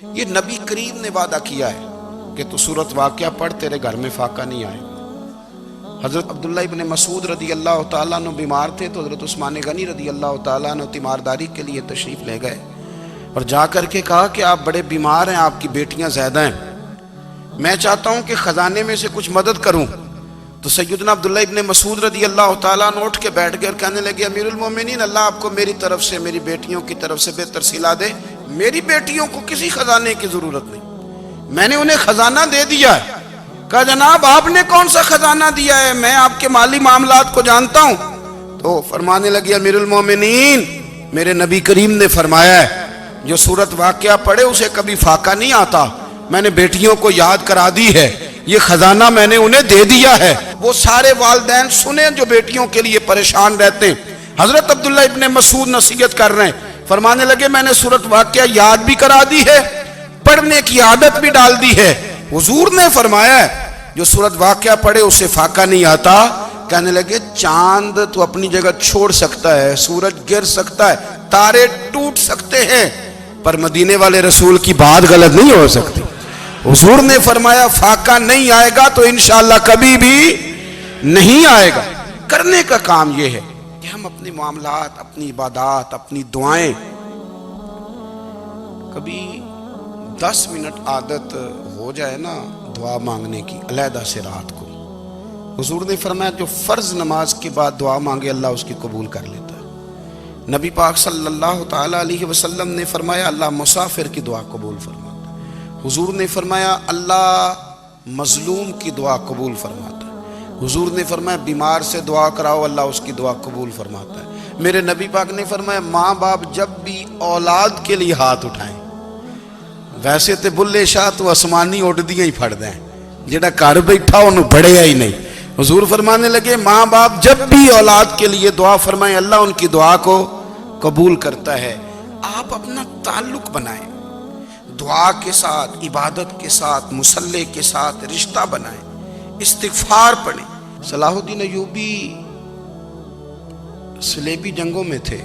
یہ نبی کریم نے وعدہ کیا ہے کہ تو سورت واقعہ پڑھ، تیرے گھر میں فاقہ نہیں آئے. حضرت عبداللہ ابن مسعود رضی اللہ تعالیٰ عنہ بیمار تھے تو حضرت عثمان غنی رضی اللہ تعالیٰ عنہ تیمارداری کے لیے تشریف لے گئے اور جا کر کے کہا کہ آپ بڑے بیمار ہیں، آپ کی بیٹیاں زیادہ ہیں، میں چاہتا ہوں کہ خزانے میں سے کچھ مدد کروں. تو سیدنا عبداللہ ابن مسعود رضی اللہ تعالیٰ عنہ اٹھ کے بیٹھ گئے اور کہنے لگے امیر المومنین، اللہ آپ کو میری طرف سے، میری بیٹیوں کی طرف سے بہتر صلہ دے. میری بیٹیوں کو کسی خزانے کی ضرورت نہیں، میں نے انہیں خزانہ دے دیا ہے. کہا جناب آپ نے کون سا خزانہ دیا ہے، میں آپ کے مالی معاملات کو جانتا ہوں. تو فرمانے لگے امیر المومنین، میرے نبی کریم نے فرمایا ہے جو سورت واقعہ پڑھے اسے کبھی فاقہ نہیں آتا. میں نے بیٹیوں کو یاد کرا دی ہے، یہ خزانہ میں نے انہیں دے دیا ہے. وہ سارے والدین سنیں جو بیٹیوں کے لیے پریشان رہتے ہیں. حضرت عبداللہ ابن مسعود نصیحت کر رہے ہیں، فرمانے لگے میں نے سورت واقعہ یاد بھی کرا دی ہے، پڑھنے کی عادت بھی ڈال دی ہے. حضور نے فرمایا ہے جو سورت واقعہ پڑھے اسے فاقہ نہیں آتا. کہنے لگے چاند تو اپنی جگہ چھوڑ سکتا ہے، سورج گر سکتا ہے، تارے ٹوٹ سکتے ہیں، پر مدینے والے رسول کی بات غلط نہیں ہو سکتی. حضور نے فرمایا فاقہ نہیں آئے گا تو انشاءاللہ کبھی بھی نہیں آئے گا. کرنے کا کام یہ ہے کہ ہم اپنے معاملات، اپنی عبادات، اپنی دعائیں کبھی 10 منٹ عادت ہو جائے نا دعا مانگنے کی علیحدہ سے رات کو. حضور نے فرمایا جو فرض نماز کے بعد دعا مانگے اللہ اس کی قبول کر لیتا ہے. نبی پاک صلی اللہ تعالیٰ علیہ وسلم نے فرمایا اللہ مسافر کی دعا قبول فرماتا ہے. حضور نے فرمایا اللہ مظلوم کی دعا قبول فرماتا ہے. حضور نے فرمایا بیمار سے دعا کراؤ اللہ اس کی دعا قبول فرماتا ہے. میرے نبی پاک نے فرمایا ماں باپ جب بھی اولاد کے لیے ہاتھ اٹھائیں، ویسے تے بلے شاہ تو آسمانی اڈ دیاں ہی پھڑ دیں، جڑا گھر بیٹھا انہوں بڑھیا ہی نہیں. حضور فرمانے لگے ماں باپ جب بھی اولاد کے لیے دعا فرمائیں اللہ ان کی دعا کو قبول کرتا ہے. آپ اپنا تعلق بنائیں دعا کے ساتھ، عبادت کے ساتھ، مصلی کے ساتھ رشتہ بنائیں، استغفار پڑھیں. صلاح الدین ایوبی صلیبی جنگوں میں تھے،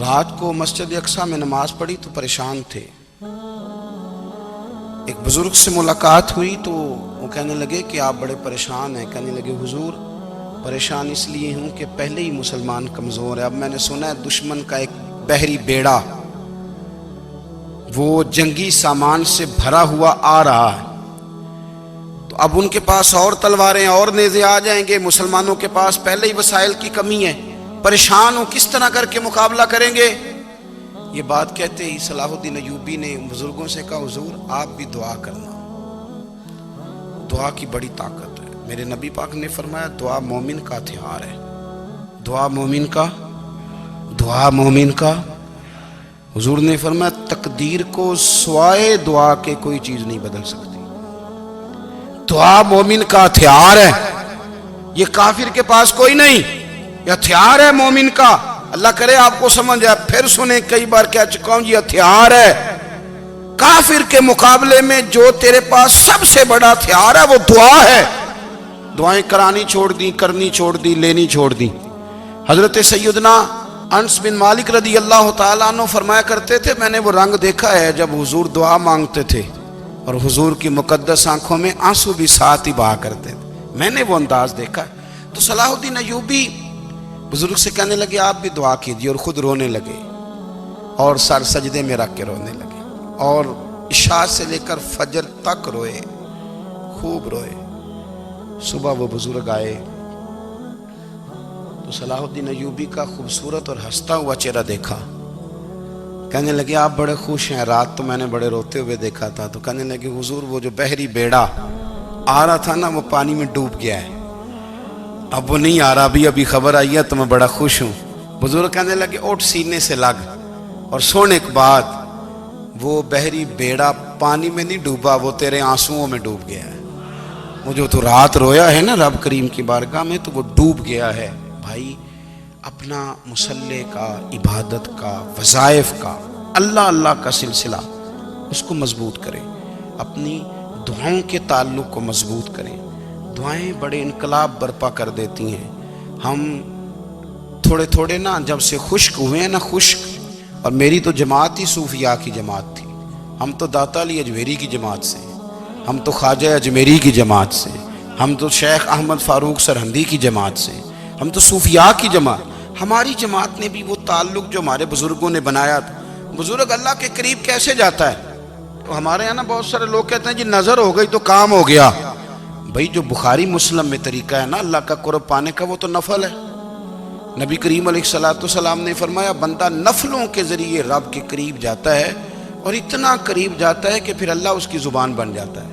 رات کو مسجد اقصی میں نماز پڑھی تو پریشان تھے. ایک بزرگ سے ملاقات ہوئی تو وہ کہنے لگے کہ آپ بڑے پریشان ہیں. کہنے لگے حضور پریشان اس لیے ہوں کہ پہلے ہی مسلمان کمزور ہے، اب میں نے سنا ہے دشمن کا ایک بحری بیڑا وہ جنگی سامان سے بھرا ہوا آ رہا ہے، تو اب ان کے پاس اور تلواریں اور نیزے آ جائیں گے، مسلمانوں کے پاس پہلے ہی وسائل کی کمی ہے، پریشان ہوں کس طرح کر کے مقابلہ کریں گے. یہ بات کہتے ہی صلاح الدین ایوبی نے بزرگوں سے کہا حضور آپ بھی دعا کرنا، دعا کی بڑی طاقت ہے. میرے نبی پاک نے فرمایا دعا مومن کا ہتھیار ہے، دعا مومن کا، دعا مومن کا. حضور نے فرمایا تقدیر کو سوائے دعا کے کوئی چیز نہیں بدل سکتی. دعا مومن کا ہتھیار ہے، یہ کافر کے پاس کوئی نہیں، یہ ہتھیار ہے مومن کا. اللہ کرے آپ کو سمجھ آئے. پھر سنیں کئی بار کہہ چکا ہوں یہ ہتھیار ہے. کافر کے مقابلے میں جو تیرے پاس سب سے بڑا ہتھیار ہے وہ دعا ہے. دعائیں کرانی چھوڑ دی، کرنی چھوڑ دی، لینی چھوڑ دی. حضرت سیدنا انس بن مالک رضی اللہ تعالیٰ عنہ فرمایا کرتے تھے میں نے وہ رنگ دیکھا ہے جب حضور دعا مانگتے تھے اور حضور کی مقدس آنکھوں میں آنسو بھی ساتھ ہی بہا کرتے تھے، میں نے وہ انداز دیکھا ہے. تو صلاح الدین ایوبی بزرگ سے کہنے لگے آپ بھی دعا کیجیے، اور خود رونے لگے اور سر سجدے میں رکھ کے رونے لگے اور عشاء سے لے کر فجر تک روئے، خوب روئے. صبح وہ بزرگ آئے تو صلاح الدین ایوبی کا خوبصورت اور ہنستا ہوا چہرہ دیکھا. کہنے لگے آپ بڑے خوش ہیں، رات تو میں نے بڑے روتے ہوئے دیکھا تھا. تو کہنے لگے حضور وہ جو بحری بیڑا آ رہا تھا نا وہ پانی میں ڈوب گیا ہے، اب وہ نہیں آ رہا، ابھی خبر آئی ہے تو میں بڑا خوش ہوں. بزرگ کہنے لگے اٹھ سینے سے لگ اور سن ایک بات، وہ بحری بیڑا پانی میں نہیں ڈوبا، وہ تیرے آنسوؤں میں ڈوب گیا ہے. وہ جو تو رات رویا ہے نا رب کریم کی بارگاہ میں تو وہ ڈوب گیا ہے. بھائی اپنا مصلی کا، عبادت کا، وظائف کا، اللہ اللہ کا سلسلہ اس کو مضبوط کریں، اپنی دعاؤں کے تعلق کو مضبوط کریں. دعائیں بڑے انقلاب برپا کر دیتی ہیں. ہم تھوڑے تھوڑے نا جب سے خشک ہوئے ہیں نا، خشک اور میری تو جماعت ہی صوفیاء کی جماعت تھی. ہم تو داتا علی اجمیری کی جماعت سے، ہم تو خواجہ اجمیری کی جماعت سے، ہم تو شیخ احمد فاروق سرہندی کی جماعت سے، ہم تو صوفیاء کی جماعت. ہماری جماعت نے بھی وہ تعلق جو ہمارے بزرگوں نے بنایا تھا. بزرگ اللہ کے قریب کیسے جاتا ہے؟ تو ہمارے یہاں نا بہت سارے لوگ کہتے ہیں جی نظر ہو گئی تو کام ہو گیا. بھائی جو بخاری مسلم میں طریقہ ہے نا اللہ کا قرب پانے کا، وہ تو نفل ہے. نبی کریم علیہ السلام نے فرمایا بندہ نفلوں کے ذریعے رب کے قریب جاتا ہے، اور اتنا قریب جاتا ہے کہ پھر اللہ اس کی زبان بن جاتا ہے،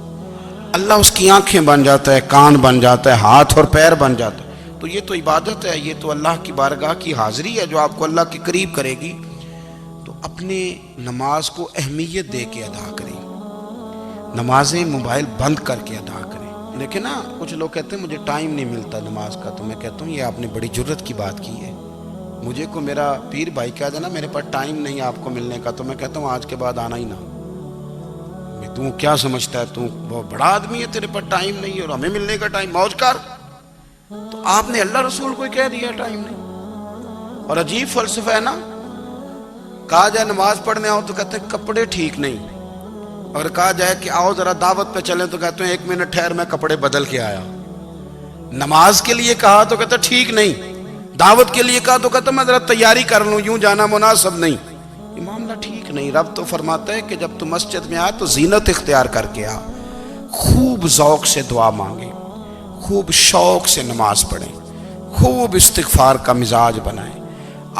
اللہ اس کی آنکھیں بن جاتا ہے، کان بن جاتا ہے، ہاتھ اور پیر بن جاتا ہے. تو یہ تو عبادت ہے، یہ تو اللہ کی بارگاہ کی حاضری ہے جو آپ کو اللہ کے قریب کرے گی. تو اپنے نماز کو اہمیت دے کے ادا کریں، نمازیں موبائل بند کر کے ادا کریں. لیکن نا کچھ لوگ کہتے ہیں مجھے ٹائم نہیں ملتا نماز کا، تو میں کہتا ہوں یہ آپ نے بڑی جرت کی بات کی ہے. مجھے کو میرا پیر بھائی کہہ دینا میرے پاس ٹائم نہیں آپ کو ملنے کا، تو میں کہتا ہوں آج کے بعد آنا ہی نہ. تو کیا سمجھتا ہے تو بہت بڑا آدمی ہے، تیرے پاس ٹائم نہیں ہے اور ہمیں ملنے کا ٹائم، موج کر. تو آپ نے اللہ رسول کو کہہ دیا ٹائم نہیں. اور عجیب فلسفہ ہے نا، کہا جائے نماز پڑھنے آؤ تو کہتے ہیں کپڑے ٹھیک نہیں، اور کہا جائے کہ آؤ ذرا دعوت پہ چلیں تو کہتے ہیں 1 منٹ ٹھہر میں کپڑے بدل کے آیا. نماز کے لیے کہا تو کہتے ٹھیک نہیں، دعوت کے لیے کہا تو کہتا میں ذرا تیاری کر لوں، یوں جانا مناسب نہیں. یہ معاملہ ٹھیک نہیں. رب تو فرماتا ہے کہ جب تو مسجد میں آ تو زینت اختیار کر کے آ، خوب ذوق سے دعا مانگے، خوب شوق سے نماز پڑھیں، خوب استغفار کا مزاج بنائیں.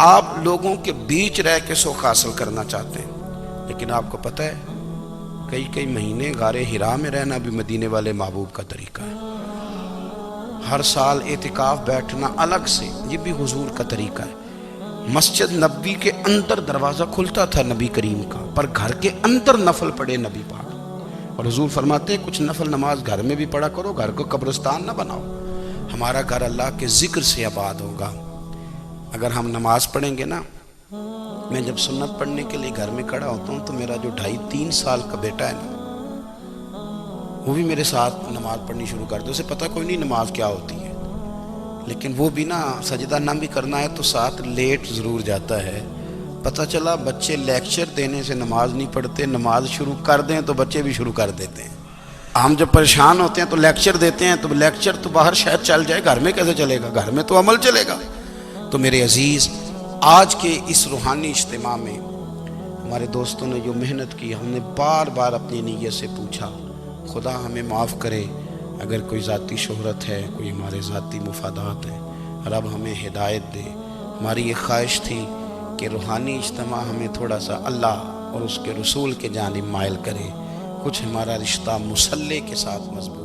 آپ لوگوں کے بیچ رہ کے سکھ حاصل کرنا چاہتے ہیں، لیکن آپ کو پتہ ہے کئی مہینے غار حرا میں رہنا بھی مدینے والے محبوب کا طریقہ ہے. ہر سال اعتکاف بیٹھنا الگ سے، یہ بھی حضور کا طریقہ ہے. مسجد نبوی کے اندر دروازہ کھلتا تھا نبی کریم کا، پر گھر کے اندر نفل پڑھے نبی پاک. اور حضور فرماتے ہیں کچھ نفل نماز گھر میں بھی پڑھا کرو، گھر کو قبرستان نہ بناؤ. ہمارا گھر اللہ کے ذکر سے آباد ہوگا. اگر ہم نماز پڑھیں گے نا، میں جب سنت پڑھنے کے لیے گھر میں کھڑا ہوتا ہوں تو میرا جو 2.5-3 سال کا بیٹا ہے نا، وہ بھی میرے ساتھ نماز پڑھنی شروع کر دے. اسے پتہ کوئی نہیں نماز کیا ہوتی ہے، لیکن وہ بھی نا سجدہ نہ بھی کرنا ہے تو ساتھ لیٹ ضرور جاتا ہے. پتہ چلا بچے لیکچر دینے سے نماز نہیں پڑھتے، نماز شروع کر دیں تو بچے بھی شروع کر دیتے ہیں. ہم جب پریشان ہوتے ہیں تو لیکچر دیتے ہیں، تو لیکچر تو باہر شاید چل جائے، گھر میں کیسے چلے گا؟ گھر میں تو عمل چلے گا. تو میرے عزیز، آج کے اس روحانی اجتماع میں ہمارے دوستوں نے جو محنت کی، ہم نے بار بار اپنی نیت سے پوچھا خدا ہمیں معاف کرے اگر کوئی ذاتی شہرت ہے، کوئی ہمارے ذاتی مفادات ہیں، رب ہمیں ہدایت دے. ہماری یہ خواہش تھی کہ روحانی اجتماع ہمیں تھوڑا سا اللہ اور اس کے رسول کے جانب مائل کرے، کچھ ہمارا رشتہ مصلی کے ساتھ مضبوط